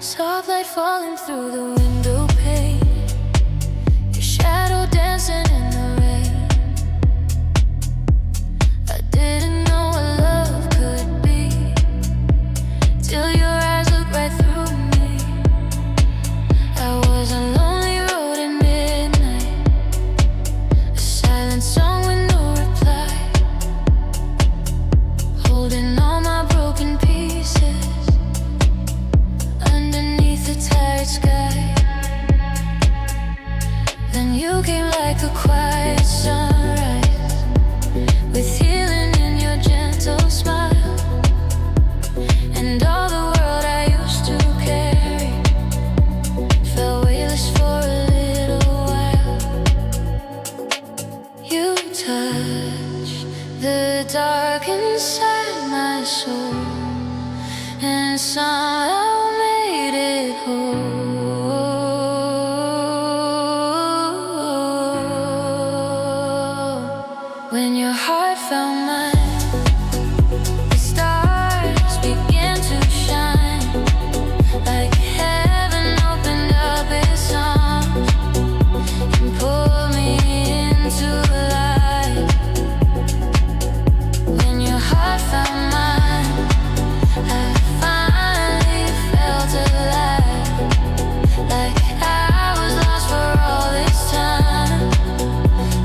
Soft light falling through the window pane, your shadow dancing in the rain. I didn't know what love could be till your eyes looked right through me. I was a lonely road at midnight, a silent song with no reply, holding all my broken pieces underneath the tired sky. Then you came like a quiet sunrise, with healing in your gentle smile. And all the world I used to carry felt weightless for a little while. You touched the dark inside my soul, and somehow made it whole. When your heart found mine, the stars began to shine, like heaven opened up its arms and pulled me into life. When your heart found mine, I finally felt alive, like I was lost for all this time,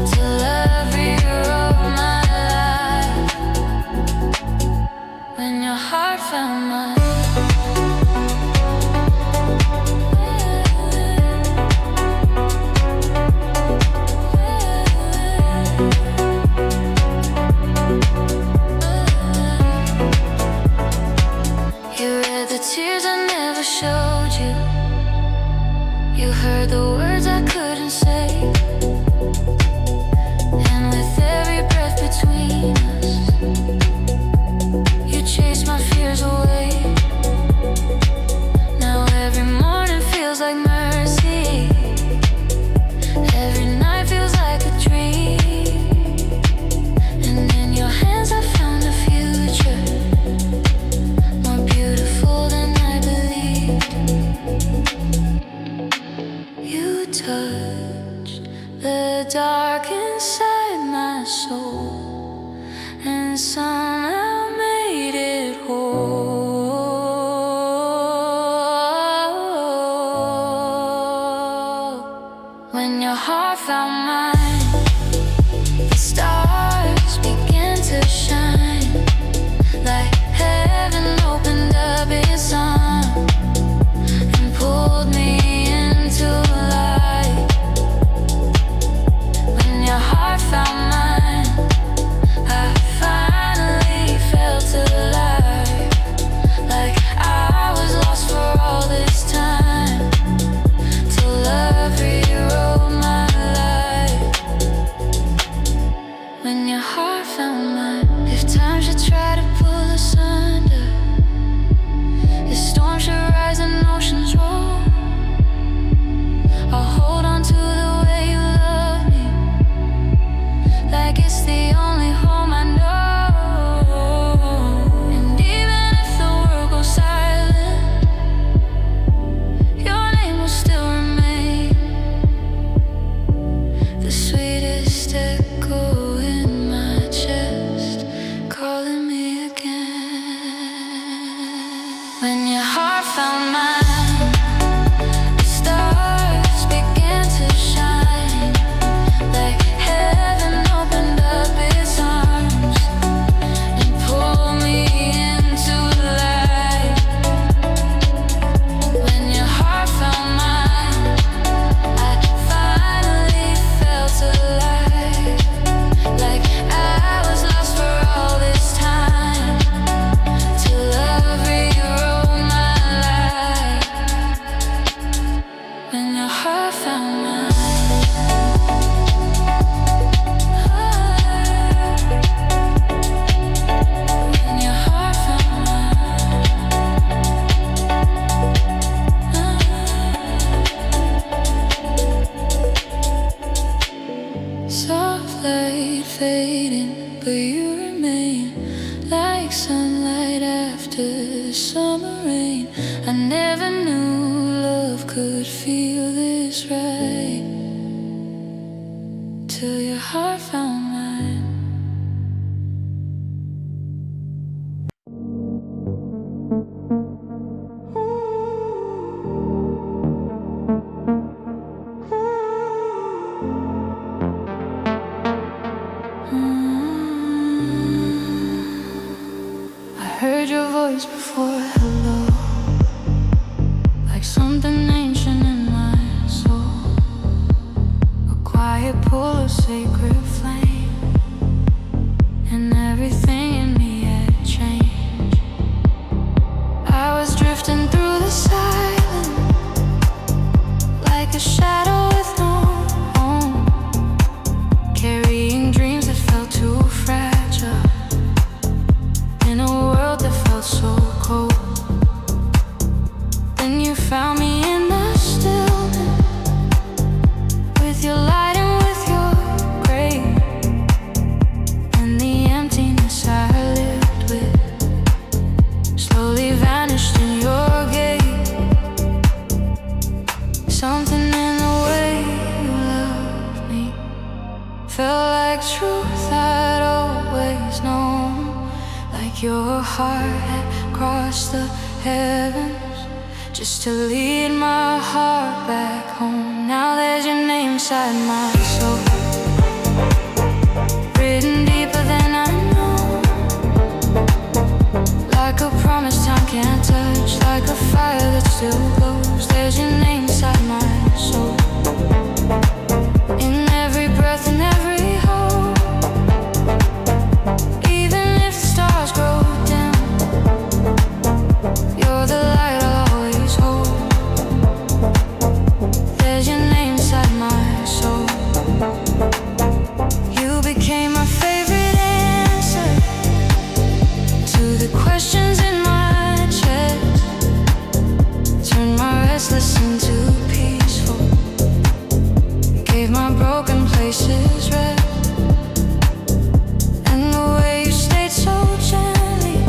till love rewrote my life. When your heart found mine. You read the tears I never showed you. You heard the words I couldn't say. And with every breath between us, you chased my fears away. Now every morning feels like mercy, every night feels like a dream. And in your hands I found a future, more beautiful than I believed. You touched the dark inside my soul, and somehow made it whole. When your heart found mine, the stars began to shine, like heaven opened up its arms and pulled me into life. When your heart found mine, I finally felt alive, like I was lost for all this time, till love rewrote my life. When your heart found mine. If time should try to pull us under, if storms should rise and oceans roll, I'll hold on to the way you love me, like it's the only home I know. And even if the world goes silent, your name will still remain, the sweetest echo in my chest, calling me again. When your heart found mine, the stars began to shine, like heaven opened up its arms and pulled me into life. When your heart found mine, I finally felt alive, like I was lost for all this time, till love rewrote my life. rain. I never knew love could feel this right till your heart found mine. I heard your voice before hello, like something ancient in my soul, a quiet pull of sacred flame, and everything in me had changed. I was drifting through the silence, like a shadow with no home, carrying dreams that felt too fragile, in a world that felt so cold. Then you found me in the stillness, with your light and with your grace, and the emptiness I lived with slowly vanished in your gaze. Something in the way you loved me felt like truth I'd always known, like your heart had crossed the heavens just to lead my heart back home. Now there's your name inside my soul, written deeper than I know, like a promise time can't touch, like a fire that still glows. There's your name inside my soul, in every breath and every hope. Even if the stars grow dim, you're the light I'll always hold. There's your name inside my soul. You became my favorite answer to the questions in my chest, turned my restless into peaceful, gave my broken places rest. And the way you stayed so gently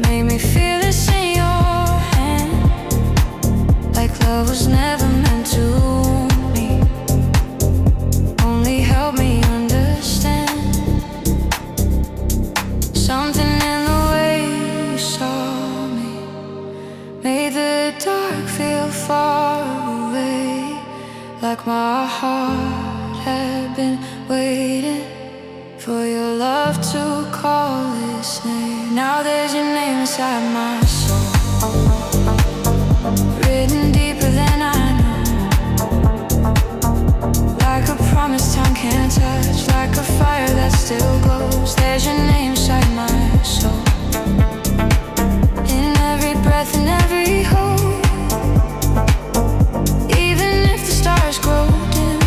made me feel this in your hand, like love was never meant to wound me, only help me understand. Something in the way you saw me made the dark feel far away, like my heart had been waiting for your love to call its name. Now there's your name inside my soul, written deeper than I know, like a promise time can't touch, like a fire that still glows. There's your name inside my soul, in every breath and every hope. Even if the stars grow dim,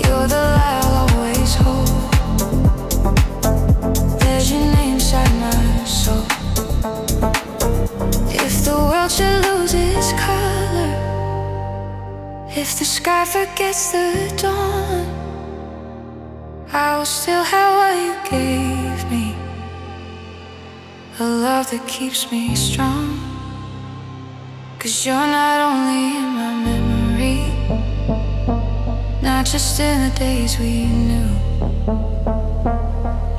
you're the light I'll always hold. There's your name inside my soul. If the world should lose its color, if the sky forgets the dawn, I will still have what you gave me, a love that keeps me strong. 'Cause you're not only in my memory, not just in the days we knew,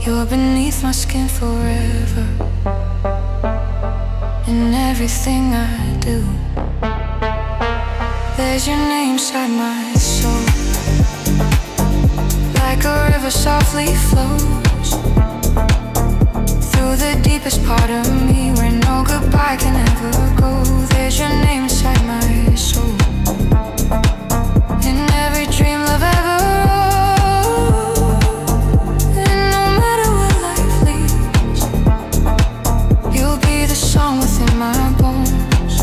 you're beneath my skin forever, in everything I do. There's your name inside my soul, like a river softly flows through the deepest part of me, where no goodbye can ever go. There's your name inside my soul, in every dream love ever wrote. And no matter where life leads, you'll be the song within my bones.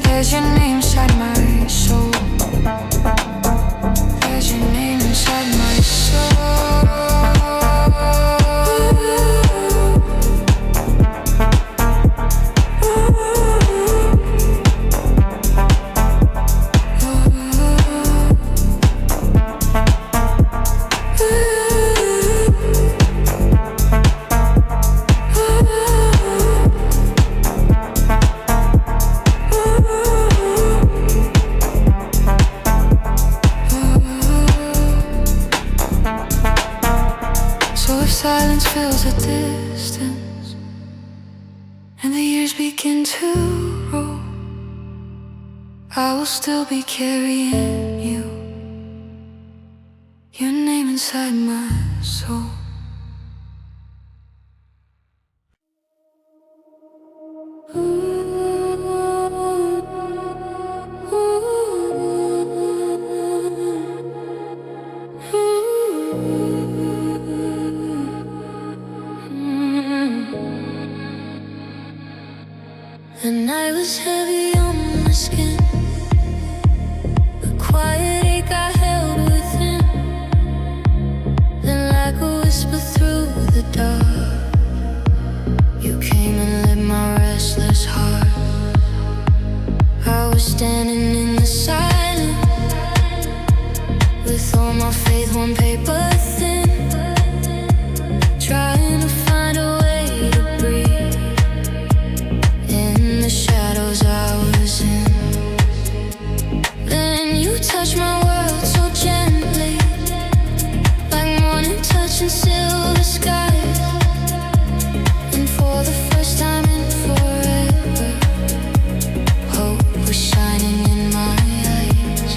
There's your name inside my soul, there's your name inside my soul. a distance, and the years begin to roll, I will still be carrying you, your name inside my soul. The night was heavy on my skin, a quiet ache I held within. Then like a whisper through the dark, you came and lit my restless heart. I was standing in the silence, with all my faith on paper thin, trying to find a way to breathe in the shadows I was in. Then you touched my world so gently, like morning touching silver skies. And for the first time in forever, hope was shining in my eyes.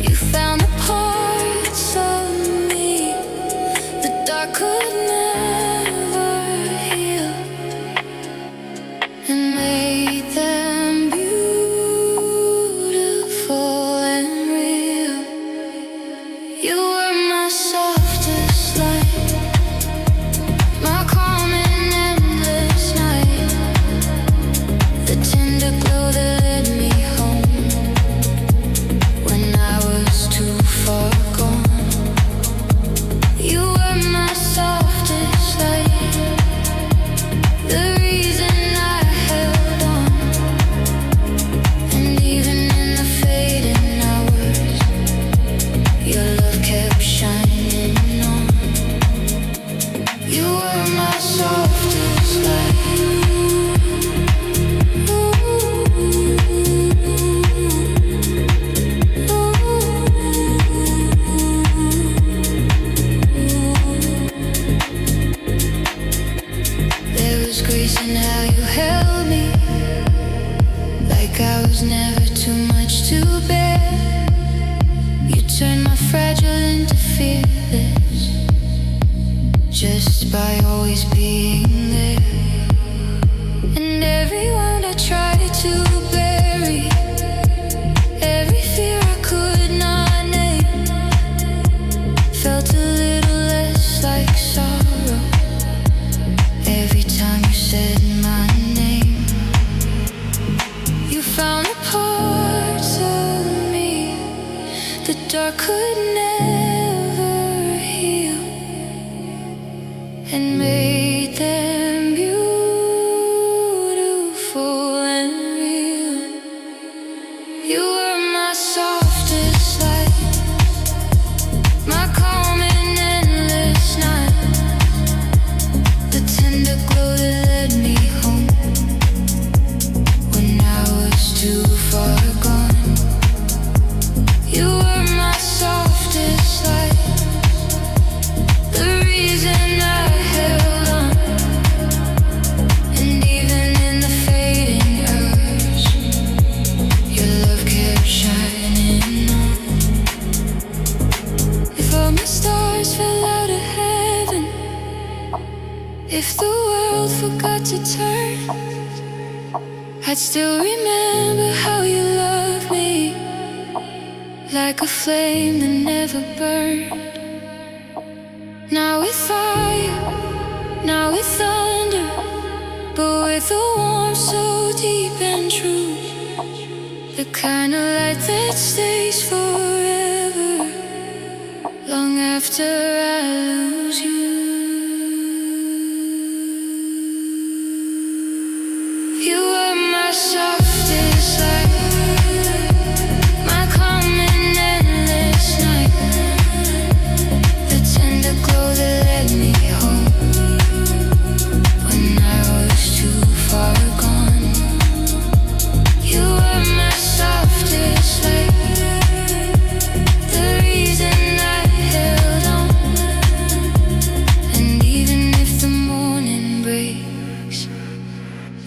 You found the parts of me the dark could never heal, and made them beautiful and real. You were my softest light, my calm and endless night, the tender glow that led me home when I was too far gone. You were my softest light, the reason I held on. And even in the fading hours, your love kept shining on. You were my softest light. There was grace in how you held me, like I was never too much to bear. You turned my fragile into fearless, just by always being there. And every wound I tried to bury, every fear I could not name, felt a little less like sorrow every time you said my name. You found the parts of me the dark could never heal, and made them beautiful and real. You were my softest light, my calm and endless night, the tender glow that led me home when I was too far gone. You were my softest light, the reason I held on. And even in the fading hours, your love kept shining on. If all my stars fell out of heaven, if the world forgot to turn, I'd still remember how you loved me, like a flame that never burned. Now with fire, now with thunder, but with a warmth so deep and true, the kind of light that stays forever, long after I lose you. You were my softest light, my calm and endless night, the tender glow that led me home when I was too far gone. You were my softest light, the reason I held on.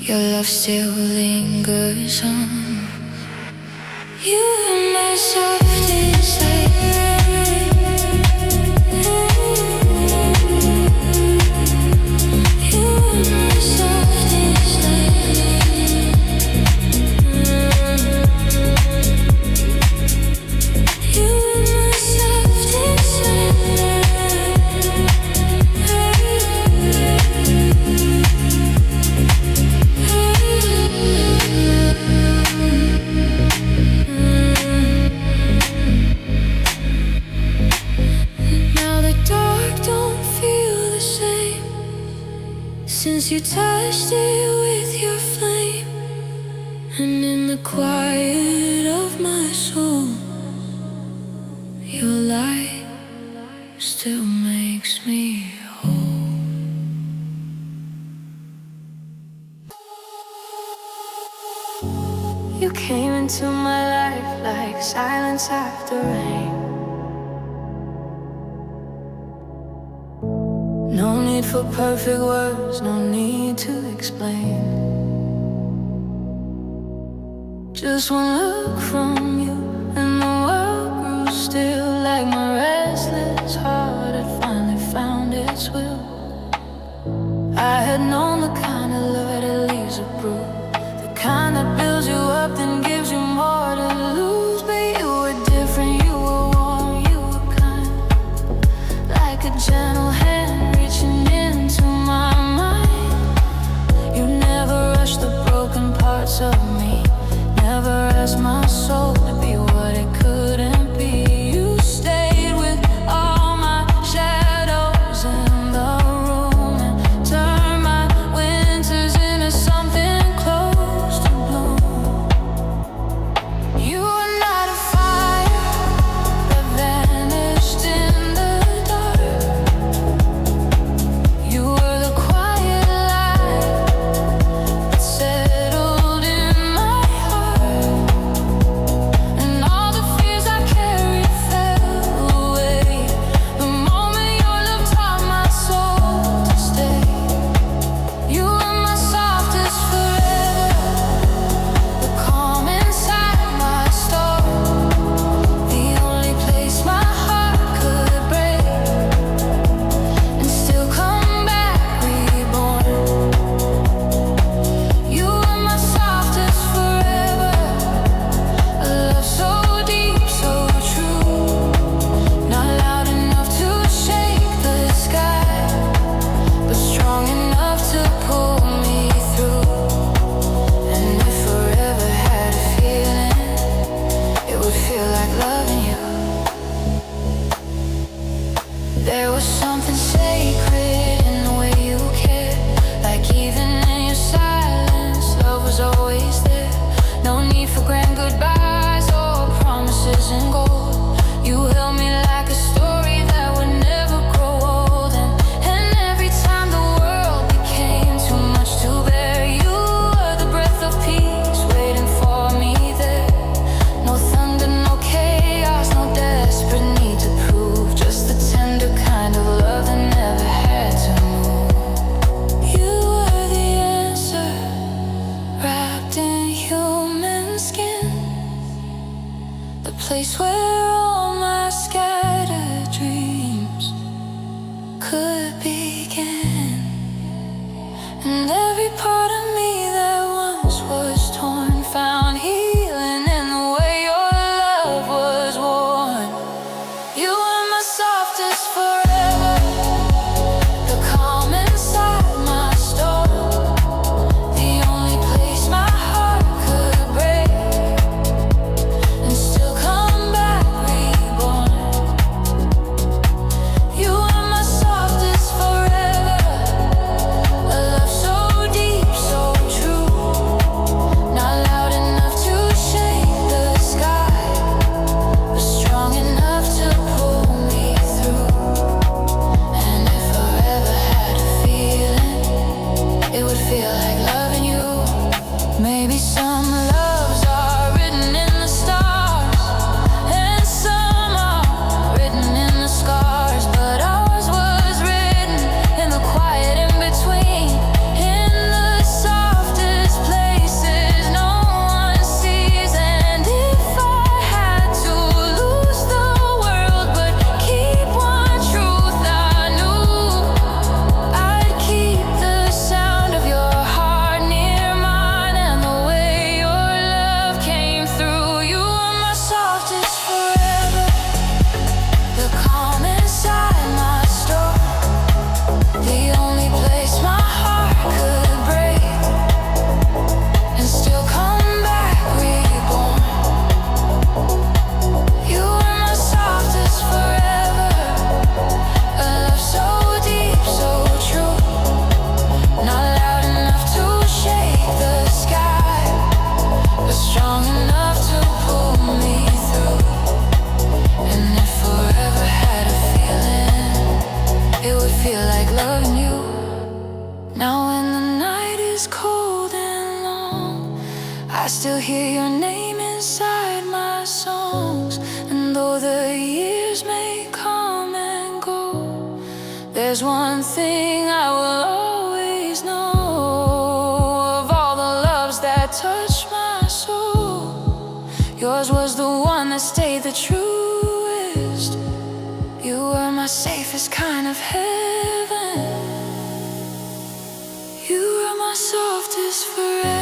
Your love still lingers on. You are my softest light. You are my softest light. You are my softest light. Now the dark don't feel the same since you touched it with your flame. And in the quiet of my soul, your light still makes me whole. You came into my life like silence after rain. No need for perfect words, no need to explain. Just one look from you and the world grew still. Like my restless heart had finally found its will. I had known the kind of love that leaves a bruise, the kind that builds you up then gives you more to lose. But you were different, you were warm, you were kind, like a gentle hand reaching into my mind. You never rushed the broken parts of me, never asked my soul to be what it couldn't be. You stayed with all my shadows in the room and turned my winters into something close to bloom. You were not a fire that vanished in the dark. You were the quiet light that settled in my heart. And all the fears I carried fell away the moment your love taught my soul to stay. You were my softest forever, the calm inside my storm, the only place my heart could break and still come back reborn. You were my softest forever, a love so deep, so true, not loud enough to shake the sky, but strong enough to pull me through. And if forever had a feeling, it would feel like loving you. There was something sacred in the way you cared, like even in your silence, love was always there. No need for grand goodbyes or promises in gold. You held me like a story that would never grow old. And every time the world became too much to bear, you were the breath of peace waiting for me there. No thunder, no chaos, no desperate need to prove, just the tender kind of love that never had to move. You were the answer wrapped in human skin, the place where all my scattered dreams could begin. And every part of me that once was torn found healing in the way your love was worn. You were my softest forever, the calm inside my storm, the only place my heart could break and still come back reborn. You were my softest forever, a love so deep, so true, not loud enough to shake the sky, but strong enough to pull me through. And if forever had a feeling, it would feel like loving you. Maybe some loves are written in the stars and some are written in the scars, but ours was written in the quiet in between, in the softest is cold and long, I still hear your name inside my songs. And though the years may come and go, there's one thing I will always know. Of all the loves that touched my soul, yours was the one that stayed the truest. You were my safest kind of heaven. You were my softest forever.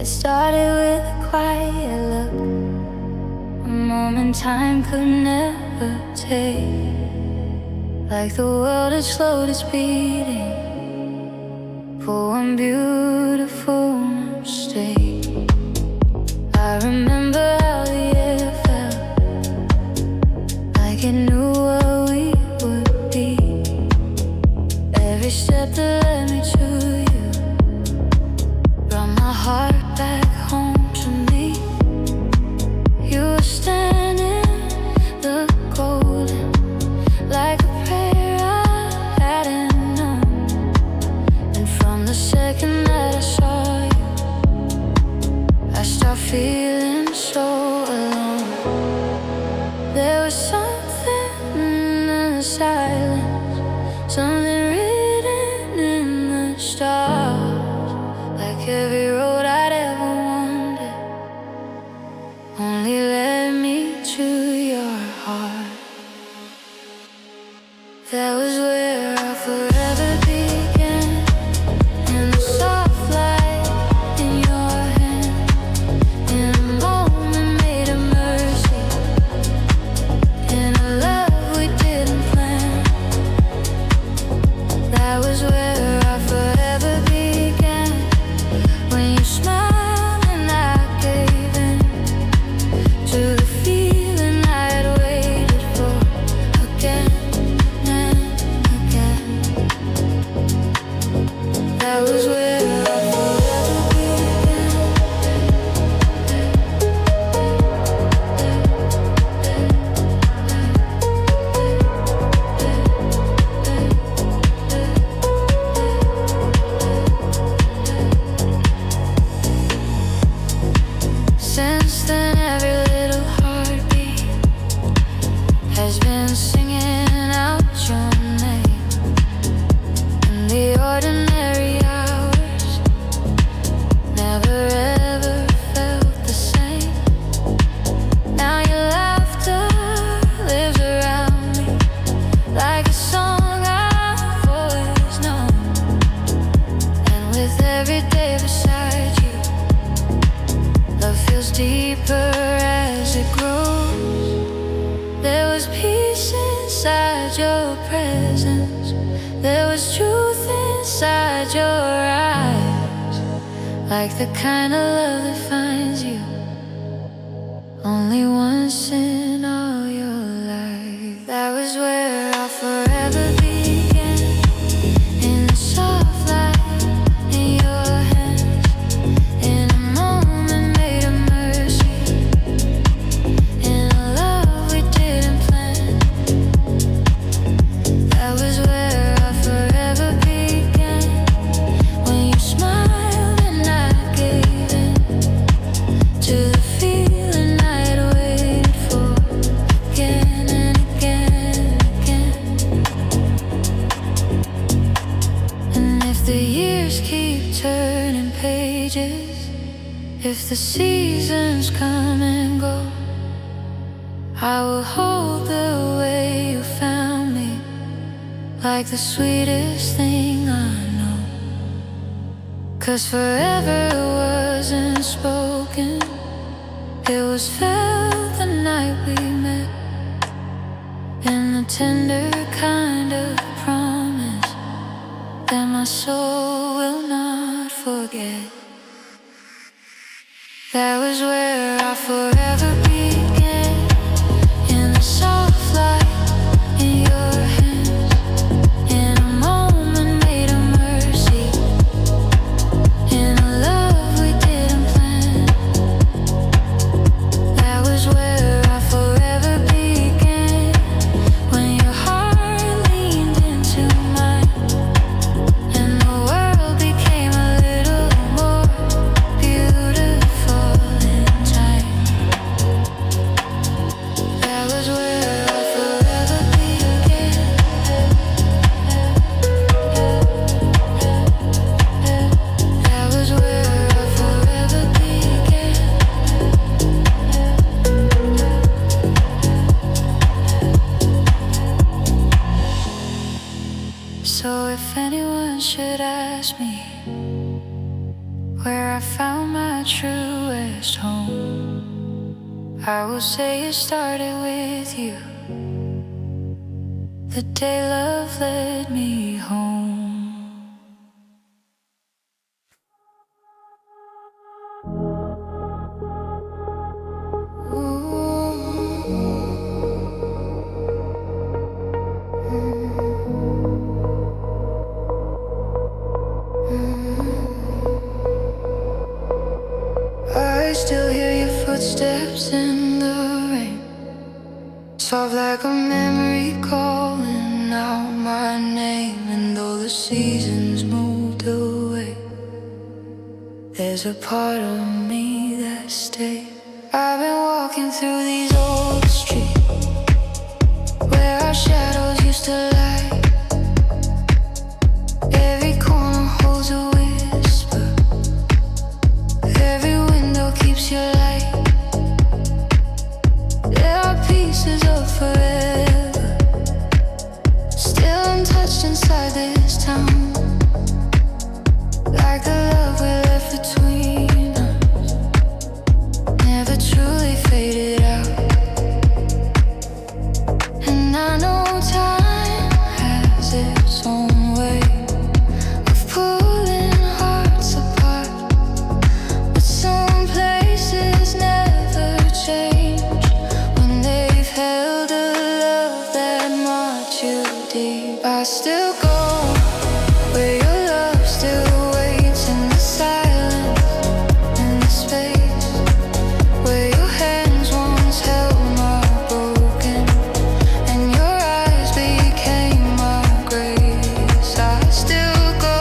It started with a quiet look, a moment time could never take. Like the world had slowed its beating for one beautiful mistake. I remember how the air felt, like it knew what we would be. Every step that led me to you brought my heart back home to me. You were standing, the golden, like a prayer I hadn't known. And from the second that I saw you, I start feeling so alone. There was something in the silence, something written in the stars. Like every road I'd ever wanted only led me to your heart. That was where our forever began, in the soft light in your hand, in a moment made of mercy, in a love we didn't plan. That was where our forever began, when you smiled and I gave in to the feeling I had waited for again and again. That was where our forever began. Since then every little heartbeat has been singing out your name. And the ordinary hours never ever felt the same. Now your laughter lives around me, like a song I've always known. And with every day beside you, love feels deeper as it grows. There was peace inside your presence, there was truth inside your eyes, like the kind of love that finds you only once in all your life. That was where our forever began, in the soft light in your hands, in a moment made of mercy, in a love we didn't plan. That was where our forever began, when you smiled and I gave in to the feeling I'd waited for again and again and again. And if the years keep turning pages, if the seasons come and go, I will hold the way you found me, like the sweetest thing I know. 'Cause forever wasn't spoken, it was felt the night we met, in the tender kind of promise that my soul will not forget. That was where our forever began, in the soft light in your hands, in a moment made of mercy, in a love we didn't plan. That was where our forever began. if anyone should ask me where I found my truest home, I will say it started with you, the day love led me home. I still hear your footsteps in the rain, soft like a memory calling out my name. And though the seasons moved away, there's a part of me that stays. I've been walking through these old streets where our shadows used to lie. Every corner holds a whisper, every window keeps your light. There are pieces of forever still untouched inside this town, like the love we left between us never truly faded out. And I know time has its own way of pulling hearts apart, but some places never change when they've held a love that much too deep. I still go where your love still waits, in the silence, in the space where your hands once held my broken and your eyes became my grace. I still go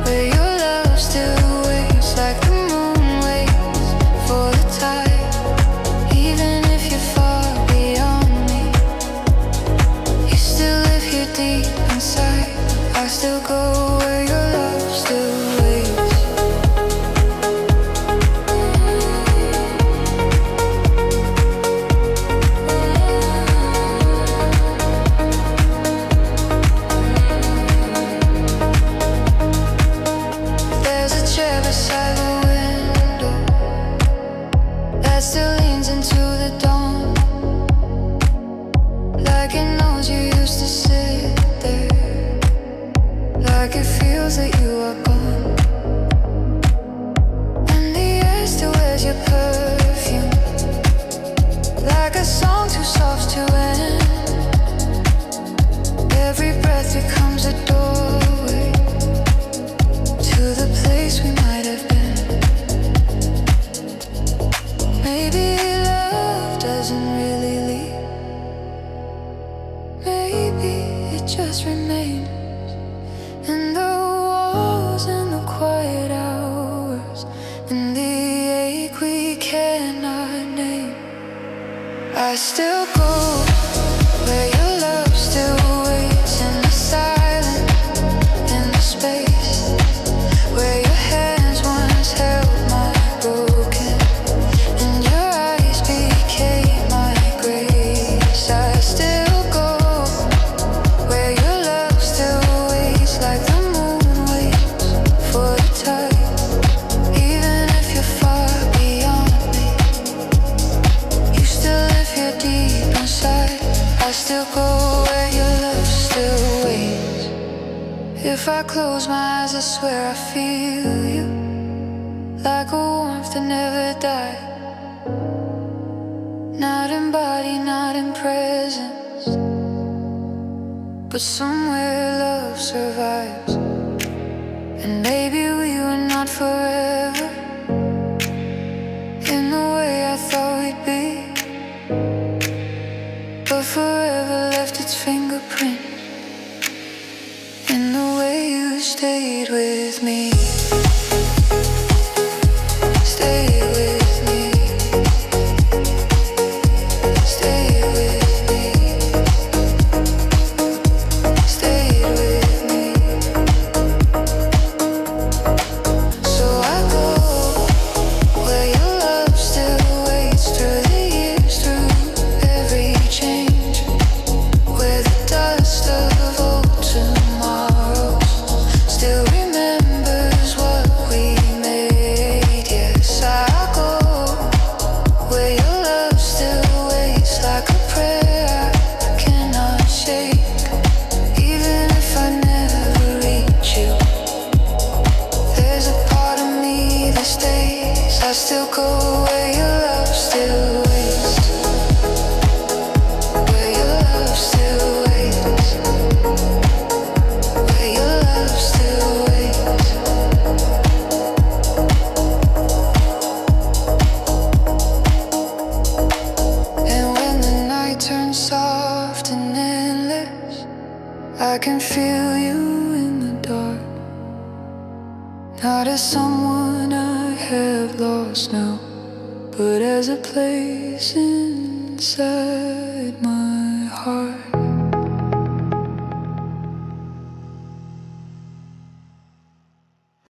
where your love still waits, like the moon waits for the tide. Even if you're far beyond me, you still live here deep inside. I still go where your love still waits. There's a chair beside the window that still leans into the dawn, like it knows you used to sit there, like it feels that you are gone. And the air still wears your perfume, like a song too soft to end. Every breath becomes a doorway to the place we might have been. Maybe love doesn't really leave, maybe it just remains in the walls, in the quiet hours, in the ache we cannot name. I still go where your love still waits, in the silence, in the space where your hands once held my broken and your eyes became my grace. I still go where your love still waits, like the moon waits for the tide. Even if you're far beyond me, you still live here deep inside. I still go where your love still waits. If I close my eyes, I swear I feel you, like a warmth that never died. Not in body, not in presence, but somewhere love survives. And maybe we were not forever in the way I thought we'd be, but forever left its fingerprint in the way you stayed with me. Stay with me. Stay with me. Stay with me. So I go where your love still waits, through the years, through every change, where the dust of old tomorrow I can feel you in the dark, not as someone I have lost now, but as a place inside my heart.